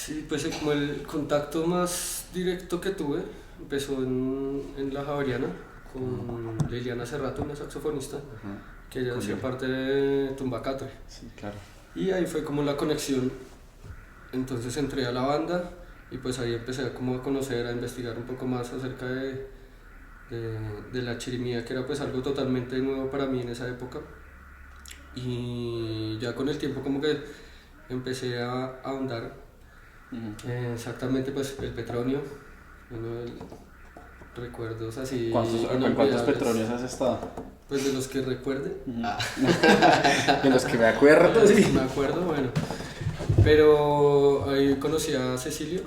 Sí, pues como el contacto más directo que tuve empezó en la Javeriana con Liliana Cerrato, una saxofonista, que ella hacía parte de Tumbacatre. Sí, claro. Y ahí fue como la conexión. Entonces entré a la banda y pues ahí empecé como a conocer, a investigar un poco más acerca de la chirimía, que era pues algo totalmente nuevo para mí en esa época. Y ya con el tiempo como que empecé a ahondar. Exactamente, pues el Petronio, uno de los recuerdos así. ¿En cuántos Petronios has estado? Pues de los que recuerde. De los que me acuerdo, sí. Me acuerdo, bueno. Pero ahí conocí a Cecilio.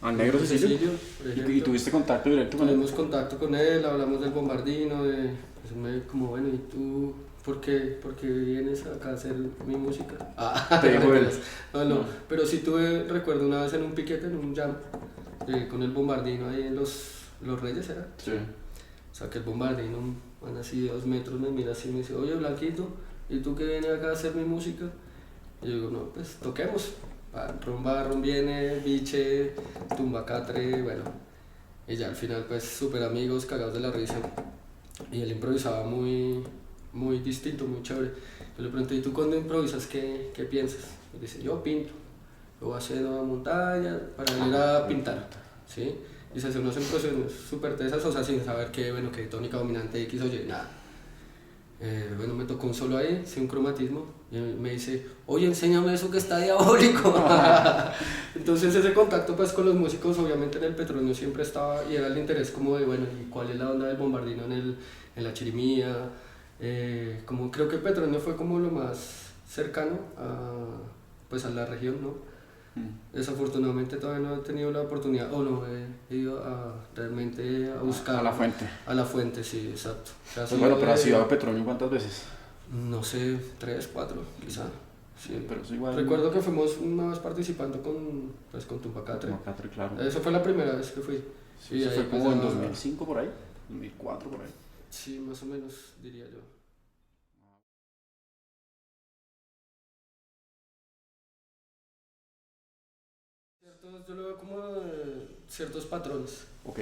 ¿Al negro Cecilio? Por ejemplo. ¿Y tuviste contacto directo con él? Tuvimos contacto con él, hablamos del bombardino, pues me como, bueno, ¿y tú por qué vienes acá a hacer mi música? Te dijo él. No, pero sí recuerdo una vez en un piquete, en un jam, con el bombardino ahí en los Reyes, ¿era? Sí. O sea, que el bombardino, van así 2 metros, me mira así y me dice, oye, Blanquito, ¿y tú qué vienes acá a hacer mi música? Y yo digo, no, pues toquemos. Ron viene, Biche, Tumbacatre, bueno. Y ya al final, pues, súper amigos, cagados de la risa. Y él improvisaba muy, muy distinto, muy chévere. Yo le pregunté, ¿y tú cuando improvisas qué piensas? Y dice, yo pinto. Yo voy a hacer una montaña para ir a pintar, ¿sí? Y se hace unas impresiones súper tesas, o sea, sin saber qué tónica dominante X o Y, nada. Bueno, me tocó un solo ahí, sin un cromatismo, y me dice, oye, enséñame eso que está diabólico. Entonces ese contacto pues con los músicos, obviamente en el Petronio siempre estaba, y era el interés como de, bueno, ¿y cuál es la onda del bombardino en la chirimía? Como creo que el Petronio fue como lo más cercano pues a la región, ¿no? Desafortunadamente todavía no he tenido la oportunidad, o no he ido realmente a buscar. A la fuente. A la fuente, sí, exacto. Pues bueno, pero has ido a Petronio ¿cuántas veces? No sé, 3, 4, quizá. Sí. Pero es igual. Recuerdo que fuimos una vez participando con Tumbacatre. Tumbacatre, claro. Eso fue la primera vez que fui. Sí, eso fue como en 2005 por ahí, 2004 por ahí. Sí, más o menos, diría yo. Yo lo veo como ciertos patrones. Ok.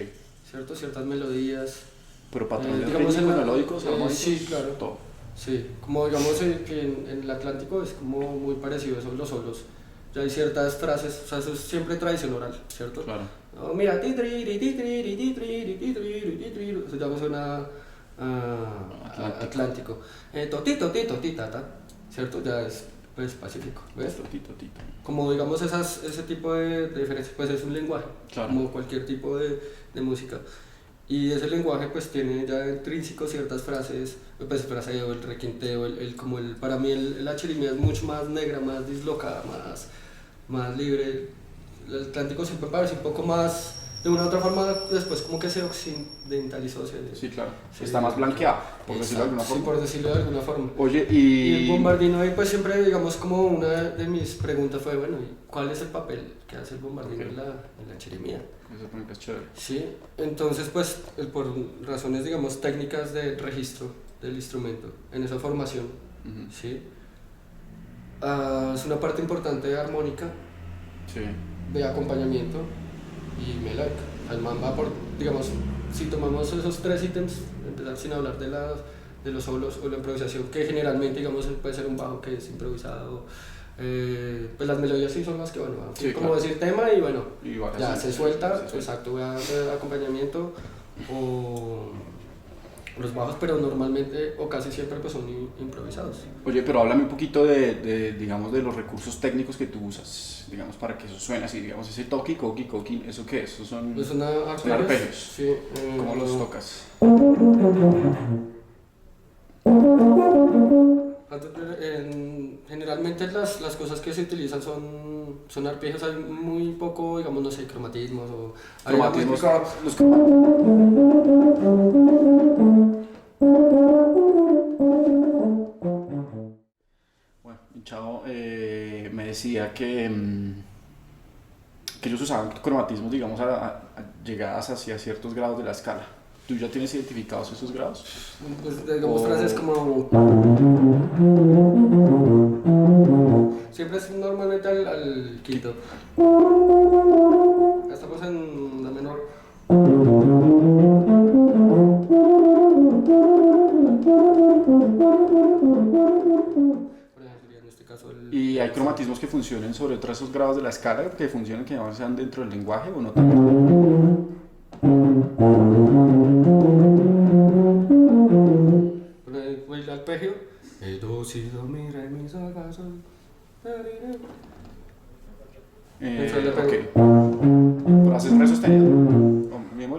Ciertas melodías. Pero patrones digamos rítmicos, melódicos, armónicos. Sí, claro. Todo. Sí, como digamos que en el Atlántico es como muy parecido eso, los solos. Ya hay ciertas frases, o sea, eso es siempre tradición oral, ¿cierto? Claro. Oh, mira, titriri, titriri, titriri, titriri, titriri. Eso ya me suena Atlántico. Totito, tito, titata, ¿cierto? Ya es pues pacífico, ¿ves? Tito. Como digamos ese tipo de diferencias, pues es un lenguaje, claro. Como cualquier tipo de música. Y ese lenguaje pues tiene ya intrínseco ciertas frases, pues fraseo, el requinteo, para mí la chirimía es mucho más negra, más dislocada, más libre. El Atlántico siempre parece un poco más, de una u otra forma, después como que se occidentalizó. Sí, claro, está más blanqueado, por decirlo de alguna forma. Sí, por decirlo de alguna forma. Oye, y el bombardino ahí pues siempre, digamos, como una de mis preguntas fue, bueno, ¿cuál es el papel que hace el bombardino en la chirimía? Eso también es chévere. Sí, entonces pues por razones digamos técnicas de registro del instrumento en esa formación, ¿sí? Es una parte importante de armónica, sí. De acompañamiento y melódica. El man va por, digamos, si tomamos esos 3 ítems, empezar sin hablar de los solos o la improvisación, que generalmente digamos puede ser un bajo que es improvisado. Pues las melodías sí son las que, bueno, sí, como claro. Decir tema y bueno, ya se suelta, exacto, voy a hacer acompañamiento o los bajos, pero normalmente o casi siempre pues son improvisados. Oye, pero háblame un poquito digamos, de los recursos técnicos que tú usas, digamos, para que eso suene así, digamos, ese toki, koki, ¿eso qué es? ¿Son arpegios? Sí. ¿Cómo los tocas? Generalmente las cosas que se utilizan son arpegios, hay muy poco, digamos, no sé, cromatismos o... Cromatismos, Bueno, Chao me decía que ellos usaban cromatismos, digamos, a llegadas hacia ciertos grados de la escala. ¿Tú ya tienes identificados esos grados? Pues digamos frases como... siempre es normalmente al quinto. Estamos en la menor. ¿Y hay cromatismos que funcionen sobre otros esos grados de la escala, que funcionen, que no sean dentro del lenguaje o no tampoco? El arpegio. Do, si, do, mi, re, mi, sol, fa, sol. Ok. Pero haces re sostenido. Mi amor.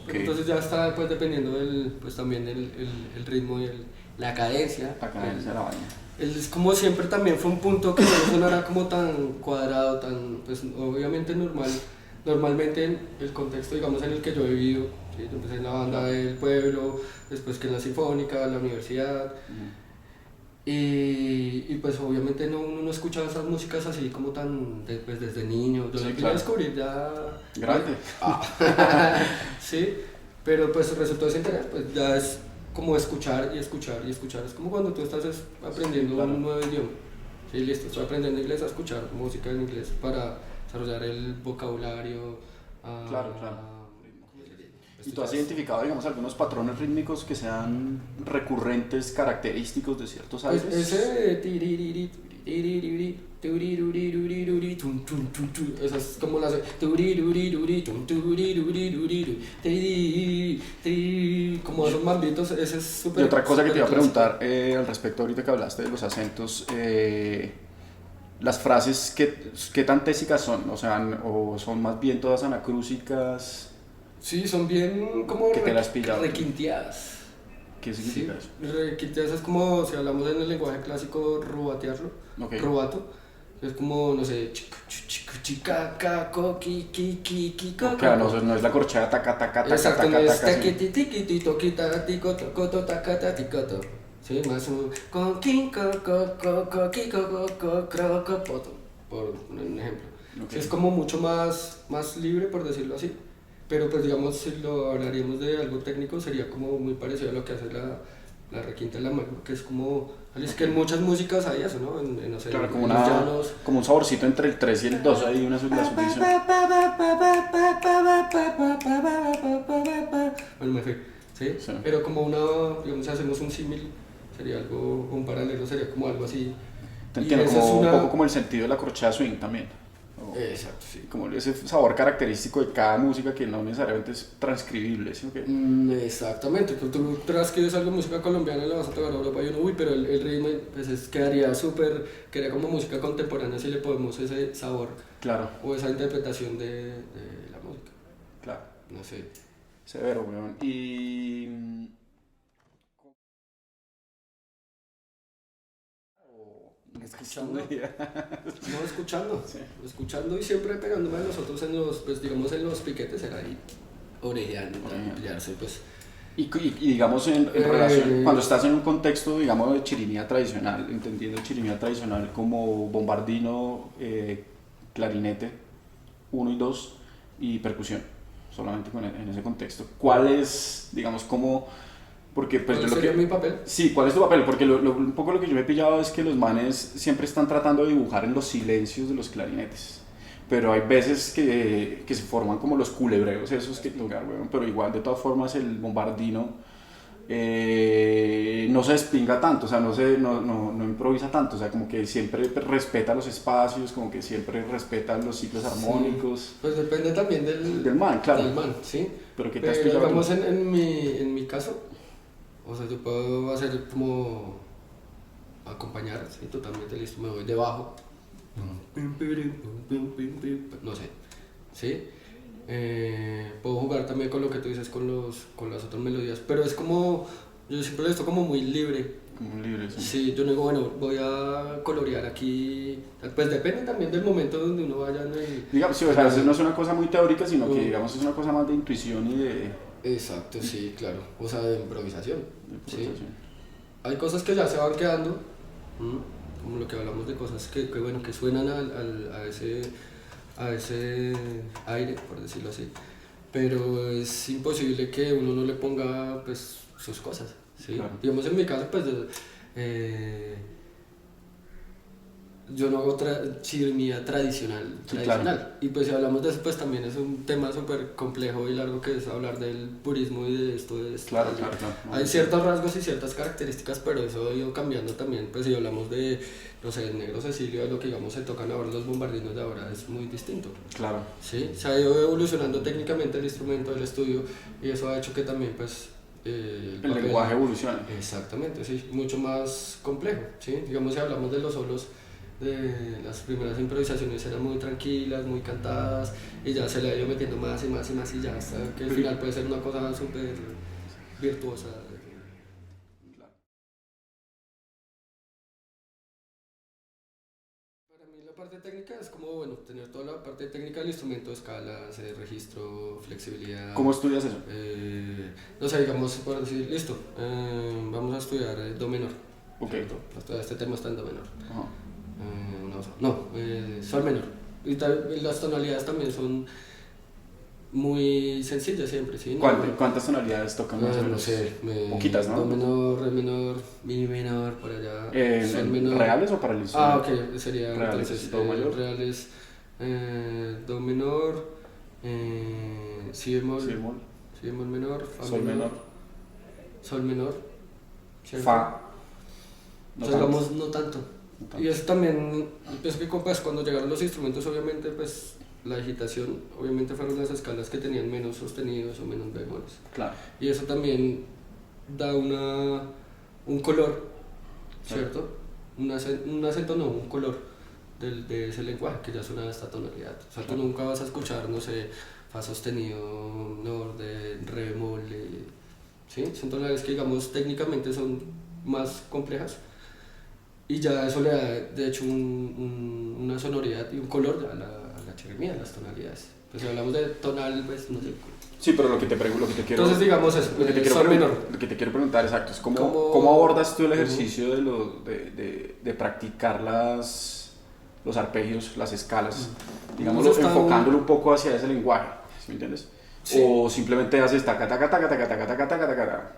Entonces ya está, pues dependiendo del, pues también el ritmo y la cadencia. La cadencia de la vaina. Es como siempre también fue un punto que no sonara como tan cuadrado, tan, pues obviamente normalmente en el contexto, digamos, en el que yo he vivido, ¿sí? Yo empecé en la banda del pueblo, después que en la sinfónica, la universidad, y pues obviamente uno no escuchaba esas músicas así como tan, pues desde niño, yo sí, lo vine a descubrir ya... Grande. Sí, pero pues resultó ese interés, pues ya es como escuchar y escuchar y escuchar, es como cuando tú estás aprendiendo sí, claro, un nuevo idioma. Sí, listo, estoy aprendiendo inglés, a escuchar música en inglés para desarrollar el vocabulario. Claro. ¿Y tú has identificado, digamos, algunos patrones rítmicos que sean recurrentes, característicos de ciertos aires? Ese esa es como la como esos mambitos, ese es súper. Y otra cosa que te iba a preguntar al respecto ahorita que hablaste de los acentos, las frases, ¿qué tan tésicas son? O sea, o son más bien todas anacrúsicas. Sí, son bien como requinteadas. ¿Qué significa eso? Requinteadas es como, si hablamos en el lenguaje clásico, rubatearlo, rubato. Es como, no sé, claro, no es la corchada taca, taca, taca, exacto, taca, no es taca. Sí, más un por un ejemplo. Okay. Es como mucho más libre, por decirlo así. Pero pues digamos, si lo hablaríamos de algo técnico, sería como muy parecido a lo que hace la requinta de la mano, que es como, es que en muchas músicas hay eso, ¿no? No sé, claro, como un saborcito entre el 3 y el 2, ahí una subdivisión. Bueno, me fui, ¿sí? Sí. Pero como digamos, si hacemos un símil, sería algo, un paralelo sería como algo así. Te entiendo, como un poco como el sentido de la corchea swing también. Exacto, sí. Como ese sabor característico de cada música que no necesariamente es transcribible, ¿sí? Okay. Exactamente, tú transcribes algo de música colombiana y la vas a tocar a Europa y uno, pero el ritmo pues quedaría como música contemporánea si le ponemos ese sabor, claro, o esa interpretación de la música. Claro. No sé. Severo, weón. Y... escuchando y siempre pegándome a nosotros en los, pues digamos en los piquetes, era ahí orejeando, pillarse, pues. Y digamos en relación, cuando estás en un contexto, digamos, de chirimía tradicional, entendiendo chirimía tradicional como bombardino, clarinete, 1 y 2 y percusión, solamente en ese contexto, ¿cuál es, digamos, como... Porque, pues, ¿Cuál sería mi papel? Sí, ¿cuál es tu papel? Porque un poco lo que yo me he pillado es que los manes siempre están tratando de dibujar en los silencios de los clarinetes. Pero hay veces que se forman como los culebreos esos que tocar, weón. Pero igual, de todas formas, el bombardino no se despinga tanto, o sea, no improvisa tanto. O sea, como que siempre respeta los espacios, como que siempre respeta los ciclos armónicos. Sí, pues depende también del man, claro. Del man, sí. Pero ¿qué te has pillado? Digamos, en mi caso, o sea, yo puedo hacer como acompañar, sí, totalmente listo, me voy debajo, no sé, ¿sí? Puedo jugar también con lo que tú dices, con las otras melodías, pero es como Yo siempre lo he visto como muy libre. Como libre, sí. Sí, yo no digo, bueno, voy a colorear aquí, pues depende también del momento donde uno vaya, ¿no? Digamos, sí, o sea, no es una cosa muy teórica, sino que digamos es una cosa más de intuición y de Exacto, sí, claro, o sea, de improvisación, ¿sí? improvisación. Hay cosas que ya se van quedando, como lo que hablamos de cosas que bueno, que suenan a ese aire, por decirlo así, pero es imposible que uno no le ponga, pues, sus cosas, ¿sí? Claro. Digamos, en mi caso, pues, yo no hago chirimía tradicional. Claro. Y pues si hablamos de eso, pues también es un tema súper complejo y largo que es hablar del purismo y de esto. Claro. Hay ciertos rasgos y ciertas características, pero eso ha ido cambiando también. Pues si hablamos de, no sé, el negro Cecilio, de lo que digamos se tocan ahora los bombardinos de ahora, es muy distinto. Claro. Sí, se ha ido evolucionando técnicamente el instrumento del estudio y eso ha hecho que también pues el lenguaje evoluciona. Exactamente, sí, mucho más complejo, ¿sí? Digamos, si hablamos de los solos, de las primeras improvisaciones eran muy tranquilas, muy cantadas, y ya se le ha ido metiendo más y más y más, y ya hasta que al final puede ser una cosa súper virtuosa. Para mí la parte técnica es como, bueno, tener toda la parte técnica del instrumento, escalas, registro, flexibilidad. ¿Cómo estudias eso? No sé, digamos, por decir, listo, vamos a estudiar do menor. Ok. Este tema está en do menor. Ajá. Sol menor. Y las tonalidades también son muy sencillas siempre, ¿sí? ¿Cuántas tonalidades tocan más o menos? No sé, poquitas, ¿no? Do menor, re menor, mi menor, por allá. Sol menor. ¿Reales o para el instrumento? Ok, sería reales, entonces do mayor. Reales, do menor, si bemol, si bemol menor, fa sol menor, sol menor, ¿cierto? fa. No digamos, no tanto. Y eso también, pienso que pues, cuando llegaron los instrumentos, obviamente, pues la digitación, obviamente fueron las escalas que tenían menos sostenidos o menos bemoles. Claro. Y eso también da un color, ¿cierto? Claro. Un acento no, un color de ese lenguaje que ya suena a esta tonalidad. O sea, tú nunca vas a escuchar, no sé, fa sostenido, menor, de re bemol, ¿sí? Son tonalidades que, digamos, técnicamente son más complejas. Y ya eso le da, de hecho, una sonoridad y un color a la chirimía, a las tonalidades. Pues si hablamos de tonal, pues no sé. Sí, pero lo que te quiero... Entonces digamos eso, lo que te quiero preguntar, exacto, es cómo abordas tú el ejercicio de practicar los arpegios, las escalas, digámoslo, enfocándolo un poco hacia ese lenguaje, ¿sí me entiendes? Sí. O simplemente haces taca, taca, taca, taca, taca, taca, taca, taca, taca.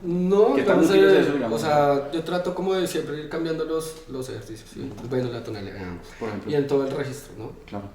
No, ¿Qué tan útil es eso, digamos? O sea, yo trato como de siempre ir cambiando los ejercicios, ¿sí? Bueno, la tonalidad, por ejemplo. Y en todo el registro, ¿no? Claro.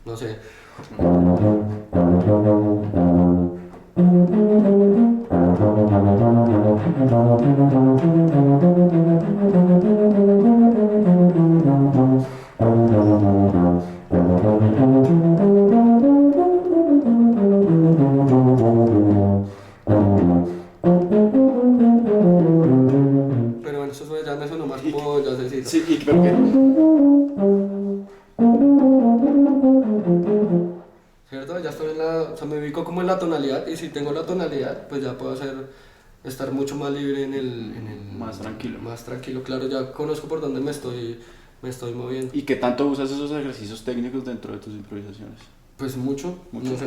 No sé. Pero bueno, eso ya me sonó más como ya sé. Sí, y pero que... ¿Cierto? Ya estoy o sea, me ubico como en la tonalidad y si tengo la tonalidad, pues ya puedo estar mucho más libre en el más tranquilo. Más tranquilo, claro, ya conozco por dónde me estoy moviendo. ¿Y qué tanto usas esos ejercicios técnicos dentro de tus improvisaciones? Pues mucho. No sé.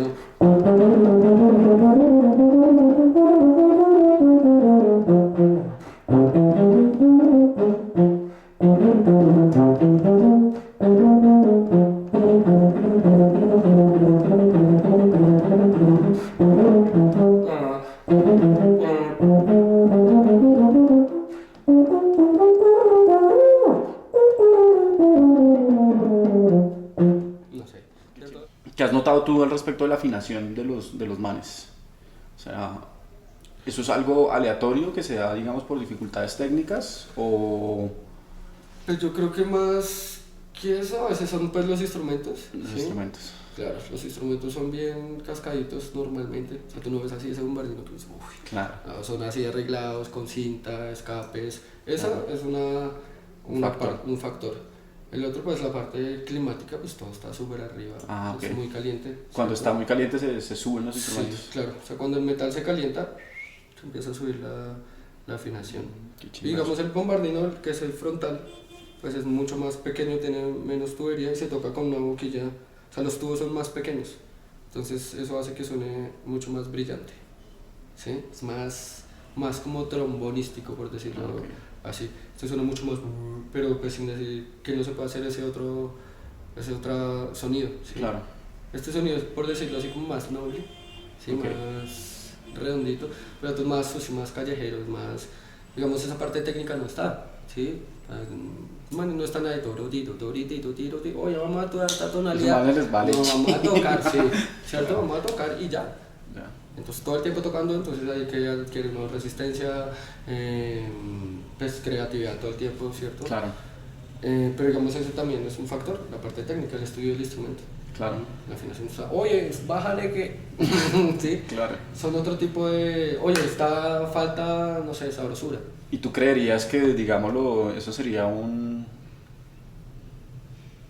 notado tú al respecto de la afinación de los manes? O sea, ¿eso es algo aleatorio que se da, digamos, por dificultades técnicas o...? Pues yo creo que más que eso, a veces son pues los instrumentos. Los ¿sí? instrumentos. Claro, los instrumentos son bien cascaditos normalmente. O sea, tú no ves así ese bombardino, tú dices, uy, Claro. son así arreglados con cinta, escapes. Esa Ajá. es un factor. El otro, pues la parte climática, pues todo está súper arriba. Ah, Es ok. muy caliente. Cuando está ¿cierto? muy caliente se suben los Sí, instrumentos. claro. O sea, cuando el metal se calienta, se empieza a subir la afinación. Qué Y chimbazo. digamos el bombardino, que es el frontal, pues es mucho más pequeño, tiene menos tubería y se toca con una boquilla. O sea, los tubos son más pequeños. Entonces eso hace que suene mucho más brillante. ¿Sí? Es más como trombonístico, por decirlo Ok. así. Esto suena mucho más, pero pues sin decir que no se puede hacer ese otro sonido. ¿sí? Claro. Este sonido es, por decirlo así, como más noble, ¿sí? Ok. Más redondito, pero otro es más sucio, más callejero, es más, digamos, esa parte técnica no está, ¿sí? Man, no está nada de toritito, oye, vamos a tocar esta tonalidad, manes les vale. no, vamos a tocar, sí, ¿cierto? Vamos a tocar y ya. Ya. Entonces todo el tiempo tocando, entonces hay que adquirir una resistencia, pues creatividad todo el tiempo, ¿cierto? Claro. Pero digamos eso también es un factor, la parte técnica, el estudio del instrumento. Claro. La afinación está, oye, bájale que... ¿sí? Claro. Son otro tipo de, oye, está falta, no sé, sabrosura. ¿Y tú creerías que, digámoslo, eso sería un...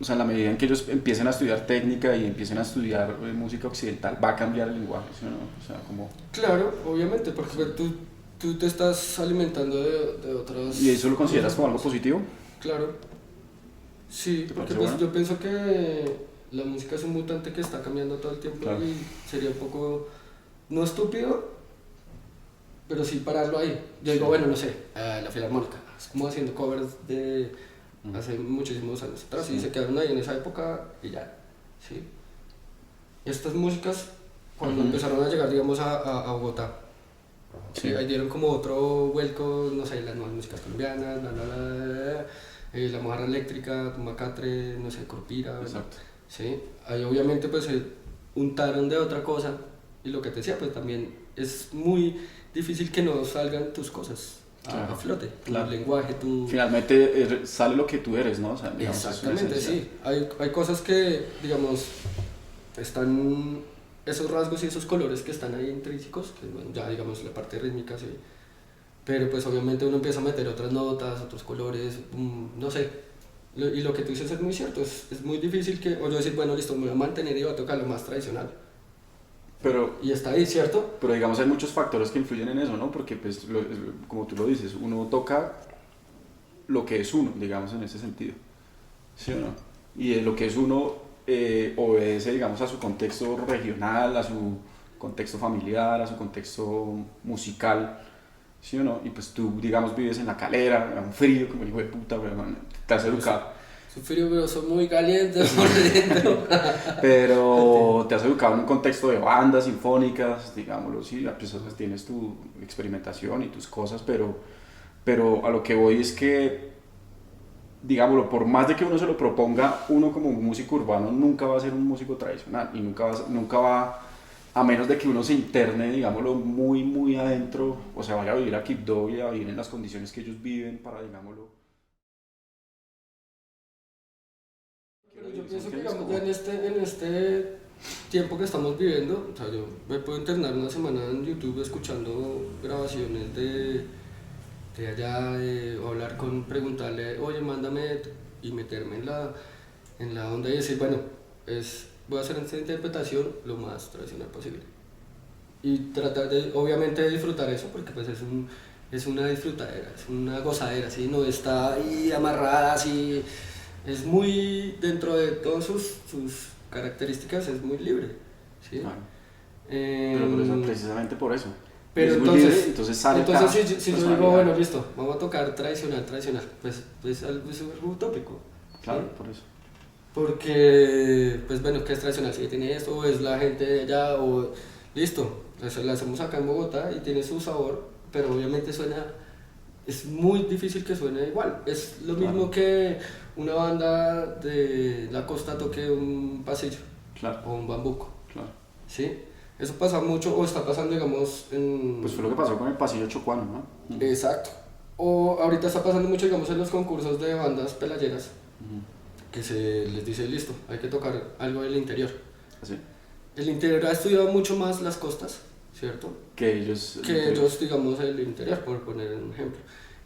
O sea, en la medida en que ellos empiecen a estudiar técnica y empiecen a estudiar música occidental, va a cambiar el lenguaje, ¿sí o no? O sea, como... Claro, obviamente, porque tú te estás alimentando de otras... ¿Y eso lo consideras como algo positivo? Claro. Sí, ¿Te porque parece pues bueno? yo pienso que la música es un mutante que está cambiando todo el tiempo Claro. y sería un poco, no estúpido, pero sí pararlo ahí. Yo digo, Sí. bueno, no sé, la Filarmónica, es como haciendo covers de hace muchísimos años atrás y Sí. se quedaron ahí en esa época y ya, ¿sí? Estas músicas, cuando empezaron a llegar, digamos, a Bogotá, Sí. ahí dieron como otro vuelco, no sé, las nuevas músicas colombianas, la mojarra eléctrica, Tumacatre, no sé, Corpira, Exacto. ¿sí? Ahí obviamente pues se untaron de otra cosa y lo que te decía, pues también es muy difícil que no salgan tus cosas Claro. a flote, Claro. tu lenguaje, tu... Finalmente sale lo que tú eres, ¿no? O sea, digamos, eso es Exactamente, esencial. sí. Hay cosas que, digamos, están, esos rasgos y esos colores que están ahí intrínsecos, que bueno, ya digamos la parte rítmica, sí. Pero pues obviamente uno empieza a meter otras notas, otros colores, no sé. Y lo que tú dices es muy cierto, es muy difícil que, o yo decir, bueno, listo, me voy a mantener y voy a tocar lo más tradicional. Pero, Y está ahí, ¿cierto? pero digamos, hay muchos factores que influyen en eso, ¿no? Porque, pues, como tú lo dices, uno toca lo que es uno, digamos, en ese sentido. ¿Sí o no? Y de lo que es uno obedece, digamos, a su contexto regional, a su contexto familiar, a su contexto musical. ¿Sí o no? Y pues tú, digamos, vives en La Calera, un frío como el hijo de puta, weón, te has educado. Soy frío, pero soy muy caliente por dentro. Pero te has educado en un contexto de bandas sinfónicas, digámoslo, sí, pues, o sea, tienes tu experimentación y tus cosas, pero a lo que voy es que, digámoslo, por más de que uno se lo proponga, uno como músico urbano nunca va a ser un músico tradicional y nunca va, a menos de que uno se interne, digámoslo, muy, muy adentro, o sea, vaya a vivir a Quibdó y a vivir en las condiciones que ellos viven para, digámoslo. Pero yo pienso que, ¿Entiendes? digamos, Como- ya en este tiempo que estamos viviendo, o sea, yo me puedo internar una semana en YouTube escuchando grabaciones de allá, o hablar preguntarle, oye, mándame, y meterme en la onda y decir, bueno, voy a hacer esta interpretación lo más tradicional posible. Y tratar de, obviamente, de disfrutar eso, porque pues es una disfrutadera, es una gozadera, ¿sí? No está ahí amarrada, así, es muy, dentro de todas sus características, es muy libre, ¿sí? Claro. Eh, Pero por eso, precisamente por eso. pero Es muy entonces, libre, entonces sale entonces cada si yo digo, personalidad. bueno, listo, vamos a tocar tradicional, pues es algo utópico. Claro, ¿sí? por eso. Porque, pues bueno, ¿qué es tradicional? Si tiene esto, o es la gente de allá, o listo, pues la hacemos acá en Bogotá y tiene su sabor, pero obviamente es muy difícil que suene igual. Es lo mismo Claro. que una banda de la costa toque un pasillo. Claro. o un bambuco, Claro. ¿sí? Eso pasa mucho o está pasando, digamos, en... Pues fue lo que pasó con el pasillo chocuano, ¿no? Exacto. O ahorita está pasando mucho, digamos, en los concursos de bandas pelayeras, que se les dice, listo, hay que tocar algo del interior. Así. El interior ha estudiado mucho más las costas, ¿cierto? Que ellos... Que ellos, digamos, el interior, por poner un ejemplo.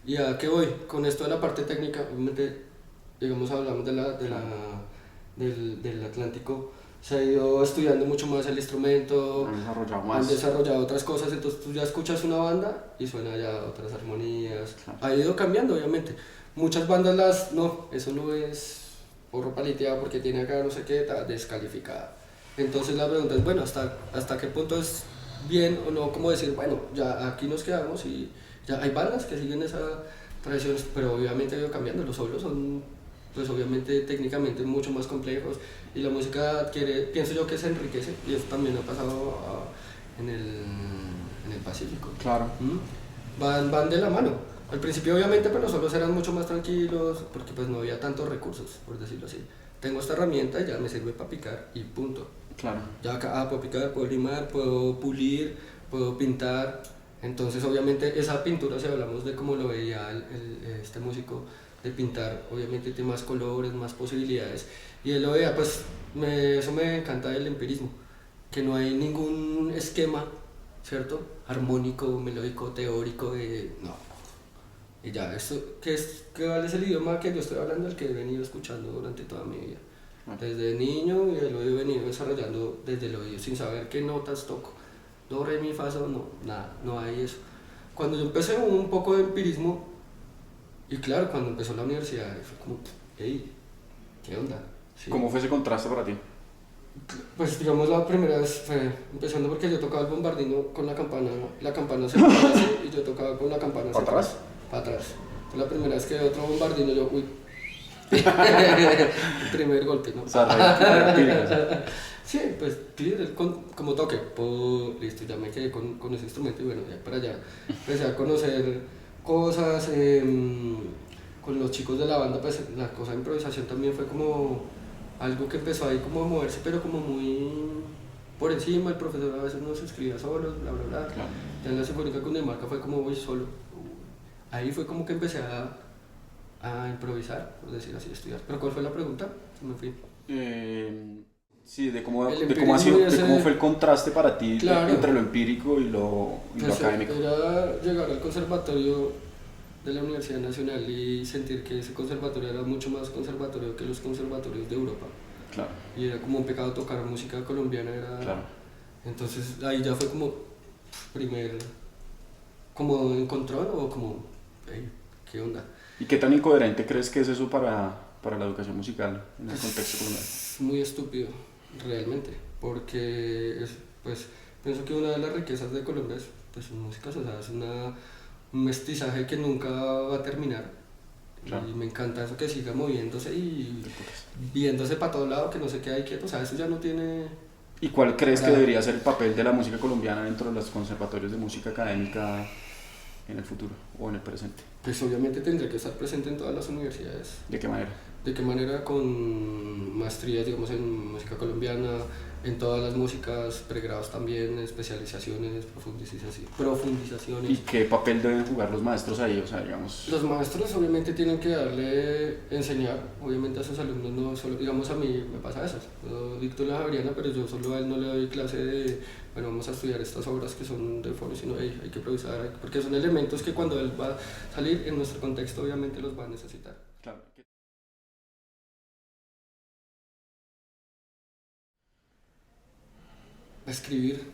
¿Y a qué voy? Con esto de la parte técnica, obviamente, digamos, hablamos del Atlántico, se ha ido estudiando mucho más el instrumento, Han desarrollado han más. desarrollado otras cosas, entonces tú ya escuchas una banda y suena ya otras armonías. Claro. Ha ido cambiando, obviamente. Muchas bandas no, eso no es porro paliteado porque tiene acá no sé qué, está descalificada. Entonces la pregunta es, bueno, ¿hasta qué punto es bien o no? Como decir, bueno, ya aquí nos quedamos y ya hay bandas que siguen esa tradición, pero obviamente ha ido cambiando, los solos son, pues obviamente técnicamente mucho más complejos y la música adquiere, pienso yo que se enriquece y eso también ha pasado en el Pacífico. Claro. Van de la mano. Al principio obviamente pues los solos eran mucho más tranquilos porque pues no había tantos recursos, por decirlo así. Tengo esta herramienta, ya me sirve para picar y punto. Claro. Ya acá puedo picar, puedo limar, puedo pulir, puedo pintar. Entonces obviamente esa pintura, si hablamos de cómo lo veía este músico, de pintar, obviamente tiene más colores, más posibilidades. Y él lo veía, pues eso me encanta del empirismo, que no hay ningún esquema, ¿cierto? Armónico, melódico, teórico, no. Y ya, ¿cuál es el idioma que yo estoy hablando? El que he venido escuchando durante toda mi vida. Desde niño y lo he venido desarrollando desde el oído, sin saber qué notas toco. Do, re, mi, fa, sol, no, nada, no hay eso. Cuando yo empecé un poco de empirismo, y claro, cuando empezó la universidad, fue como, hey, ¿qué onda? ¿Sí? ¿Cómo fue ese contraste para ti? Pues digamos la primera vez fue empezando porque yo tocaba el bombardino con la campana se ponía así y yo tocaba con la campana ¿Para atrás? Para atrás. Fue la primera vez que otro bombardino yo, uy. El primer golpe, ¿no? O sea, Sí, pues como toque, pues, listo, ya me quedé con ese instrumento y bueno, ya para allá empecé a conocer cosas, con los chicos de la banda, pues la cosa de improvisación también fue como algo que empezó ahí como a moverse, pero como muy por encima, el profesor a veces no se escribía solo, bla bla bla. Claro. Ya en la Sinfónica Cundinamarca fue como voy solo. Ahí fue como que empecé a improvisar, por decir así, a estudiar. ¿Pero cuál fue la pregunta? Me fui. Sí, de cómo empirismo fue el contraste para ti Claro. entre lo empírico y lo Pues académico. era llegar al conservatorio de la Universidad Nacional y sentir que ese conservatorio era mucho más conservatorio que los conservatorios de Europa. Claro. Y era como un pecado tocar música colombiana. Claro. Entonces ahí ya fue como como encontrón o como, hey, ¿qué onda? ¿Y qué tan incoherente crees que es eso para la educación musical en el contexto colombiano? Es muy estúpido, realmente, porque pues pienso que una de las riquezas de Colombia es pues música, o sea, es un mestizaje que nunca va a terminar. Claro. Y me encanta eso que siga moviéndose y viéndose para todo lado, que no se quede quieto, o sea, eso ya no tiene... ¿Y cuál crees que debería ser el papel de la música colombiana dentro de los conservatorios de música académica en el futuro o en el presente? Pues obviamente tendría que estar presente en todas las universidades. ¿De qué manera? ¿De qué manera? Con maestrías, digamos, en música colombiana, en todas las músicas, pregrados también, especializaciones, profundizaciones. ¿Y qué papel deben jugar los maestros ahí? O sea, digamos... Los maestros obviamente tienen que enseñar, obviamente a sus alumnos, no solo, digamos a mí me pasa eso, yo dicto en la Javeriana, pero yo solo a él no le doy clase de, bueno, vamos a estudiar estas obras que son de fondo, sino hay que improvisar, porque son elementos que cuando él va a salir en nuestro contexto obviamente los va a necesitar. Claro. Escribir.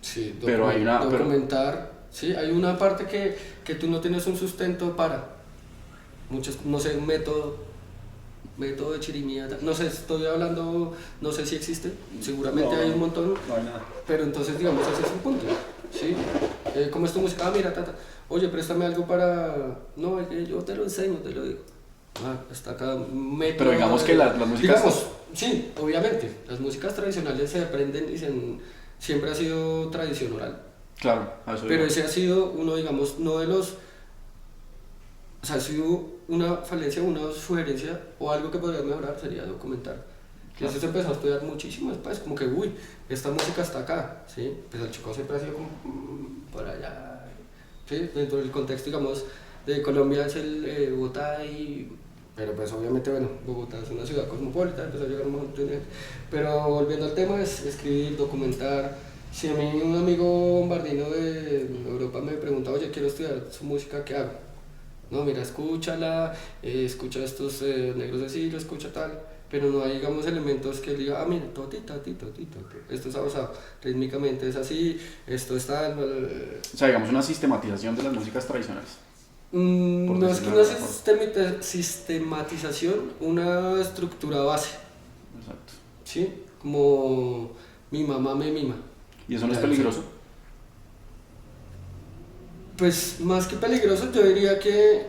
Sí, pero hay una... documentar. Sí, hay una parte que tú no tienes un sustento para. Muchos, no sé, un método de chirimía, no sé, estoy hablando, no sé si existe, seguramente hay un montón, no hay nada. Pero entonces digamos ese es un punto, ¿sí? ¿Cómo es tu música? Ah, mira, oye, préstame algo para, no, yo te lo enseño, te lo digo. Está acá un método. Pero digamos que la música... Digamos, sí, obviamente, las músicas tradicionales se aprenden y siempre ha sido tradición oral. Claro, eso pero ese ha sido uno, digamos, no de los... O sea, ha sido una falencia, una sugerencia o algo que podría mejorar sería documentar. Y eso se empezó a estudiar muchísimo después, como que, uy, esta música está acá, ¿sí? Pues el Chocó siempre ha sido como por allá, ¿sí? Dentro del contexto, digamos, de Colombia es el Bogotá pero pues obviamente, bueno, Bogotá es una ciudad cosmopolita, empezó a llegar un montón de gente. Pero volviendo al tema, es escribir, documentar. Si a mí un amigo bombardino de Europa me pregunta, oye, quiero estudiar su música, ¿qué hago? No, mira, escúchala, escucha estos negros de siglo, escucha tal, pero no hay, digamos, elementos que él diga, ah, mira, totito, esto es abusado, rítmicamente es así, esto está... O sea, digamos una sistematización de las músicas tradicionales. No es que una sistematización, una estructura base. Exacto. ¿Sí? Como mi mamá me mima. ¿Y eso no es peligroso? Pues más que peligroso, yo diría que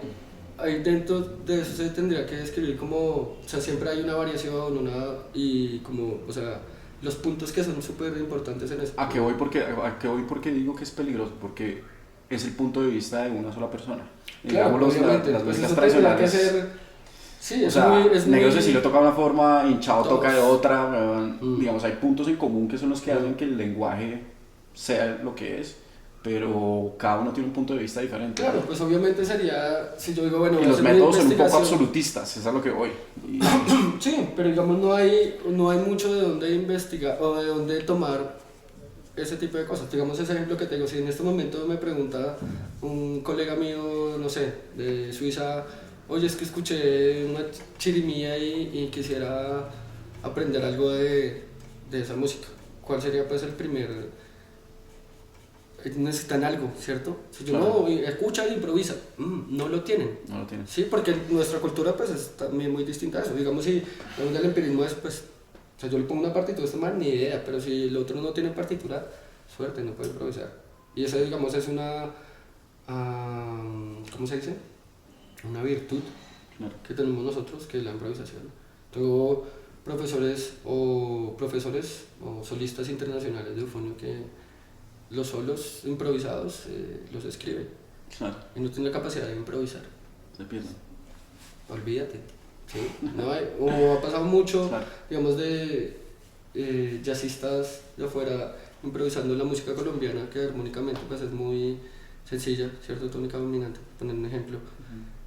ahí dentro de eso se tendría que describir como, o sea, siempre hay una variación, y como, o sea, los puntos que son súper importantes en eso. ¿A qué voy porque digo que es peligroso? Porque es el punto de vista de una sola persona. Claro, digamos, las músicas tradicionales. Sí, o sea, negros de siglo toca de una forma, hinchado todos. toca de otra. Digamos, hay puntos en común que son los que hacen que el lenguaje sea lo que es, pero cada uno tiene un punto de vista diferente. Claro, pues obviamente sería, si yo digo, bueno, y los métodos son un poco absolutistas, es a lo que voy. Sí, pero digamos no hay mucho de dónde investigar o de dónde tomar ese tipo de cosas. Digamos ese ejemplo que tengo, si en este momento me pregunta un colega mío, no sé, de Suiza, oye, es que escuché una chirimía y quisiera aprender algo de esa música, ¿cuál sería pues el primer? Necesitan algo, ¿cierto? Si yo claro. no, escucha e improvisa, no lo tienen. No lo tienen. Sí, porque nuestra cultura pues es también muy distinta a eso. Digamos, si el empirismo es, pues, o sea, yo le pongo una partitura, este man ni idea, pero si el otro no tiene partitura, suerte, no puede improvisar. Y eso, digamos, es una, ¿cómo se dice? Una virtud que tenemos nosotros, que es la improvisación. Tengo profesores o solistas internacionales de eufonio que los solos improvisados los escriben. Claro. Y no tienen la capacidad de improvisar. Se pierden. Olvídate. ¿Sí? No hay, o ha pasado mucho, claro. digamos, de jazzistas de afuera improvisando la música colombiana, que armónicamente pues es muy sencilla, ¿cierto? Tónica dominante, poner un ejemplo.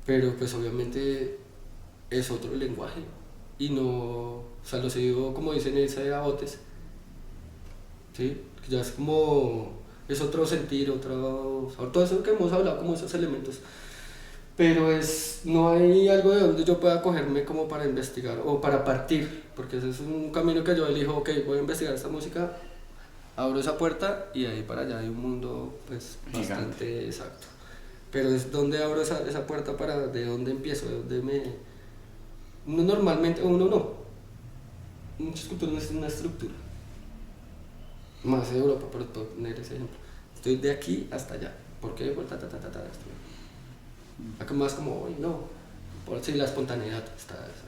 Pero pues obviamente es otro lenguaje. Y no, o sea, lo sigo como dicen ese a botes. ¿Sí? Ya es como, es otro sentir, todo eso que hemos hablado, como esos elementos. Pero no hay algo de donde yo pueda cogerme como para investigar o para partir, porque ese es un camino que yo elijo, ok, voy a investigar esta música, abro esa puerta y ahí para allá hay un mundo pues bastante exacto. Pero es donde abro esa puerta de dónde empiezo, de dónde uno normalmente, uno no. Muchas culturas no tienen una estructura. Más de Europa, por poner ese ejemplo. Estoy de aquí hasta allá. ¿Por qué? Por acá más como, uy, no. Por si la espontaneidad está eso.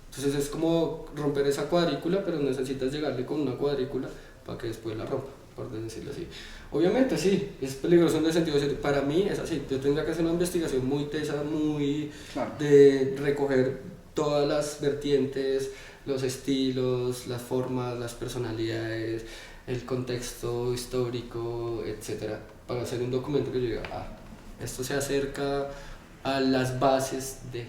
Entonces es como romper esa cuadrícula, pero necesitas llegarle con una cuadrícula para que después la rompa, por decirlo así. Obviamente sí, es peligroso en el sentido de para mí es así. Yo tendría que hacer una investigación muy tesa, muy claro. de recoger todas las vertientes, los estilos, las formas, las personalidades, el contexto histórico, etcétera, para hacer un documento que yo diga, esto se acerca a las bases de